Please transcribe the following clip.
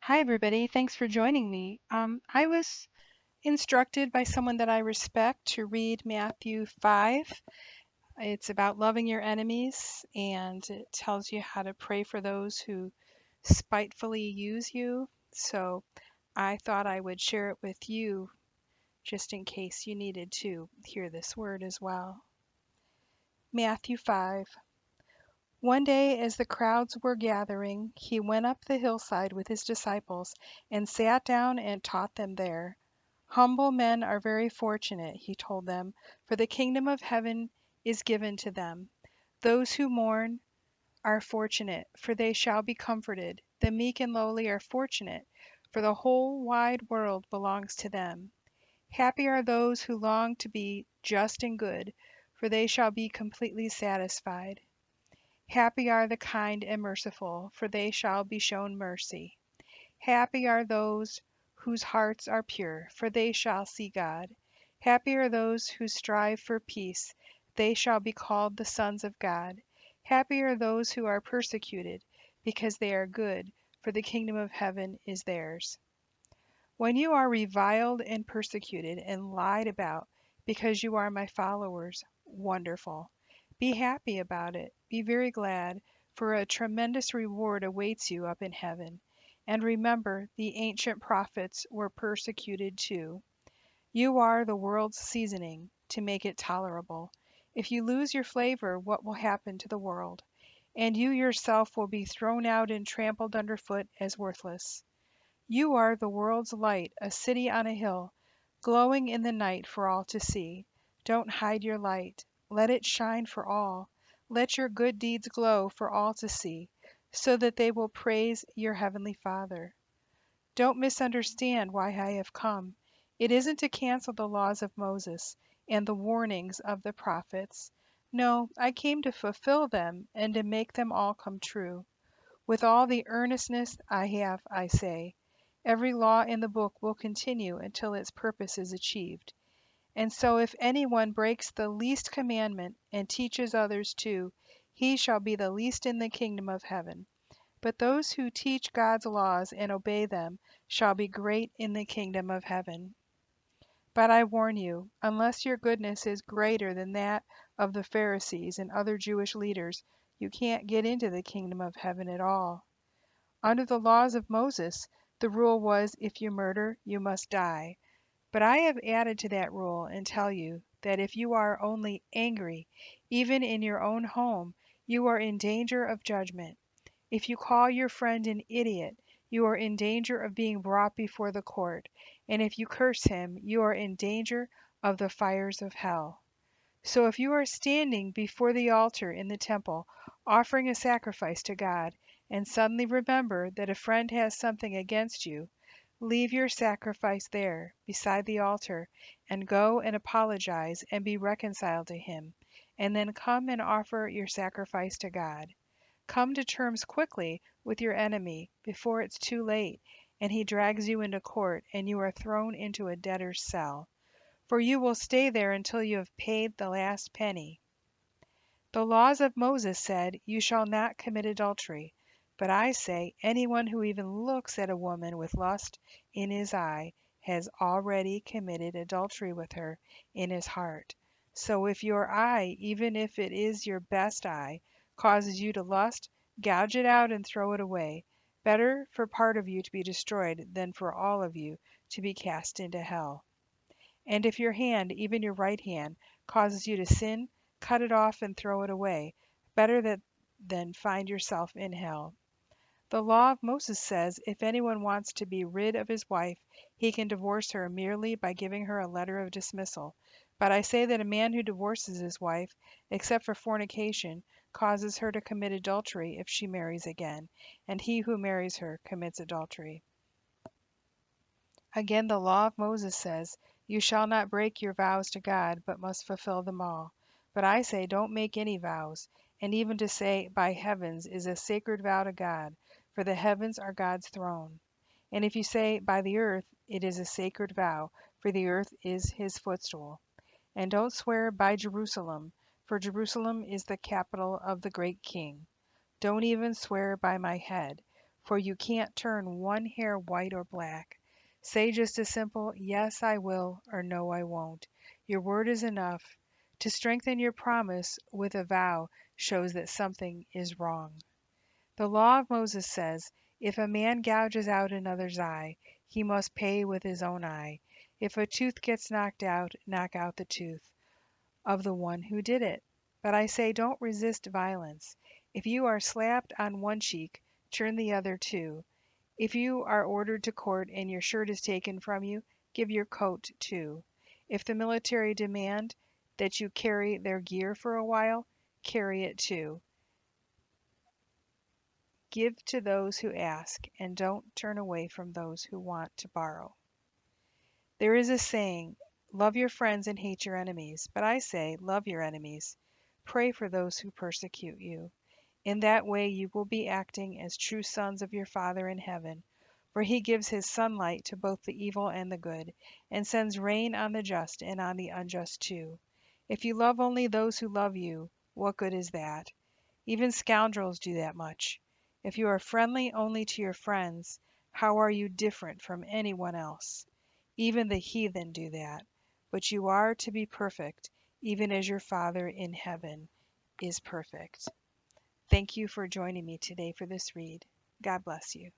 Hi, everybody. Thanks for joining me. I was instructed by someone that I respect to read Matthew 5. It's about loving your enemies, and it tells you how to pray for those who spitefully use you. So I thought I would share it with you just in case you needed to hear this word as well. Matthew 5. One day, as the crowds were gathering, he went up the hillside with his disciples and sat down and taught them there. Humble men are very fortunate, he told them, for the kingdom of heaven is given to them. Those who mourn are fortunate, for they shall be comforted. The meek and lowly are fortunate, for the whole wide world belongs to them. Happy are those who long to be just and good, for they shall be completely satisfied. Happy are the kind and merciful, for they shall be shown mercy. Happy are those whose hearts are pure, for they shall see God. Happy are those who strive for peace, they shall be called the sons of God. Happy are those who are persecuted, because they are good, for the kingdom of heaven is theirs. When you are reviled and persecuted and lied about because you are my followers, wonderful. Be happy about it. Be very glad, for a tremendous reward awaits you up in heaven. And remember, the ancient prophets were persecuted too. You are the world's seasoning to make it tolerable. If you lose your flavor, what will happen to the world? And you yourself will be thrown out and trampled underfoot as worthless. You are the world's light, a city on a hill, glowing in the night for all to see. Don't hide your light. Let it shine for all. Let your good deeds glow for all to see, so that they will praise your heavenly Father. Don't misunderstand why I have come. It isn't to cancel the laws of Moses and the warnings of the prophets. No, I came to fulfill them and to make them all come true. With all the earnestness I have, I say, every law in the book will continue until its purpose is achieved. And so if anyone breaks the least commandment and teaches others too, he shall be the least in the kingdom of heaven. But those who teach God's laws and obey them shall be great in the kingdom of heaven. But I warn you, unless your goodness is greater than that of the Pharisees and other Jewish leaders, you can't get into the kingdom of heaven at all. Under the laws of Moses, the rule was if you murder, you must die. But I have added to that rule and tell you that if you are only angry, even in your own home, you are in danger of judgment. If you call your friend an idiot, you are in danger of being brought before the court, and if you curse him, you are in danger of the fires of hell. So if you are standing before the altar in the temple, offering a sacrifice to God, and suddenly remember that a friend has something against you, leave your sacrifice there, beside the altar, and go and apologize and be reconciled to him, and then come and offer your sacrifice to God. Come to terms quickly with your enemy before it's too late, and he drags you into court, and you are thrown into a debtor's cell. For you will stay there until you have paid the last penny. The laws of Moses said, "You shall not commit adultery." But I say, anyone who even looks at a woman with lust in his eye has already committed adultery with her in his heart. So if your eye, even if it is your best eye, causes you to lust, gouge it out and throw it away. Better for part of you to be destroyed than for all of you to be cast into hell. And if your hand, even your right hand, causes you to sin, cut it off and throw it away. Better that than find yourself in hell. The law of Moses says if anyone wants to be rid of his wife, he can divorce her merely by giving her a letter of dismissal. But I say that a man who divorces his wife, except for fornication, causes her to commit adultery if she marries again, and he who marries her commits adultery. Again, the law of Moses says, "You shall not break your vows to God, but must fulfill them all." But I say, don't make any vows, and even to say, "By heavens," is a sacred vow to God, for the heavens are God's throne. And if you say, "By the earth," it is a sacred vow, for the earth is his footstool. And don't swear by Jerusalem, for Jerusalem is the capital of the great king. Don't even swear by my head, for you can't turn one hair white or black. Say just a simple yes, I will, or no, I won't. Your word is enough. To strengthen your promise with a vow shows that something is wrong. The law of Moses says, if a man gouges out another's eye, he must pay with his own eye. If a tooth gets knocked out, knock out the tooth of the one who did it. But I say, don't resist violence. If you are slapped on one cheek, turn the other too. If you are ordered to court and your shirt is taken from you, give your coat too. If the military demand that you carry their gear for a while, carry it too. Give to those who ask, and don't turn away from those who want to borrow. There is a saying, love your friends and hate your enemies. But I say, love your enemies. Pray for those who persecute you. In that way you will be acting as true sons of your Father in heaven, for he gives his sunlight to both the evil and the good, and sends rain on the just and on the unjust too. If you love only those who love you, what good is that? Even scoundrels do that much. If you are friendly only to your friends, how are you different from anyone else? Even the heathen do that. But you are to be perfect, even as your Father in heaven is perfect. Thank you for joining me today for this read. God bless you.